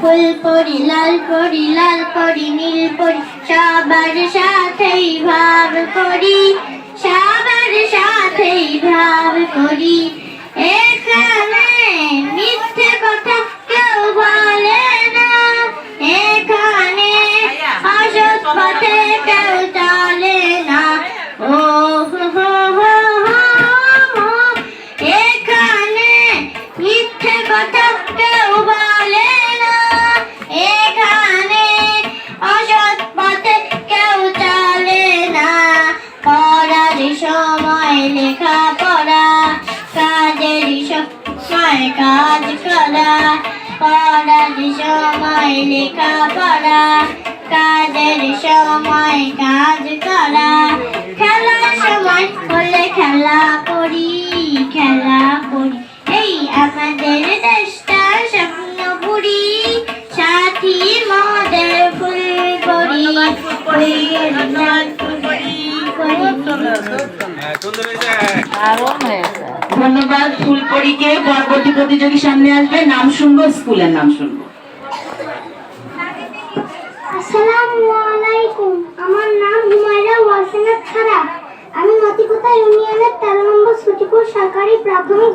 ফুল পরি লাল পরি নীল পরি সবার সাথেই ভাব করি, সবার সাথেই ভাব করি। এখানে মিথ্যে কথা কেউ বলে না, এখানে অসৎ পথে কেউ চলে না। ও হো হো হো হো, এখানে মিথ্যে কথা কেউ বলে না, এখানে অসৎ পথে কেউ চলে না। পড়ার সময় লেখা পড়া, কাজের সময় কাজ করা, পড়ার সময় লেখা পড়া, কাজের সময় কাজ করা। খেলার সময় হলে খেলা করি, খেলা করি। এই আমাদের দেশটা স্বপ্ন পুরি, সাথী মদের ফুল করি। ধন্যবাদ ফুলপরীকে। পরবর্তী প্রতিযোগী সামনে আসবে, নাম শুনবো, স্কুলের নাম শুনবো। আসসালামু আলাইকুম, আমার নাম হুমায়রা ওয়াসিনাত খারা। আমি মতিকোতা ইউনিয়নের 13 নম্বর সুটিপুর সরকারি প্রাথমিক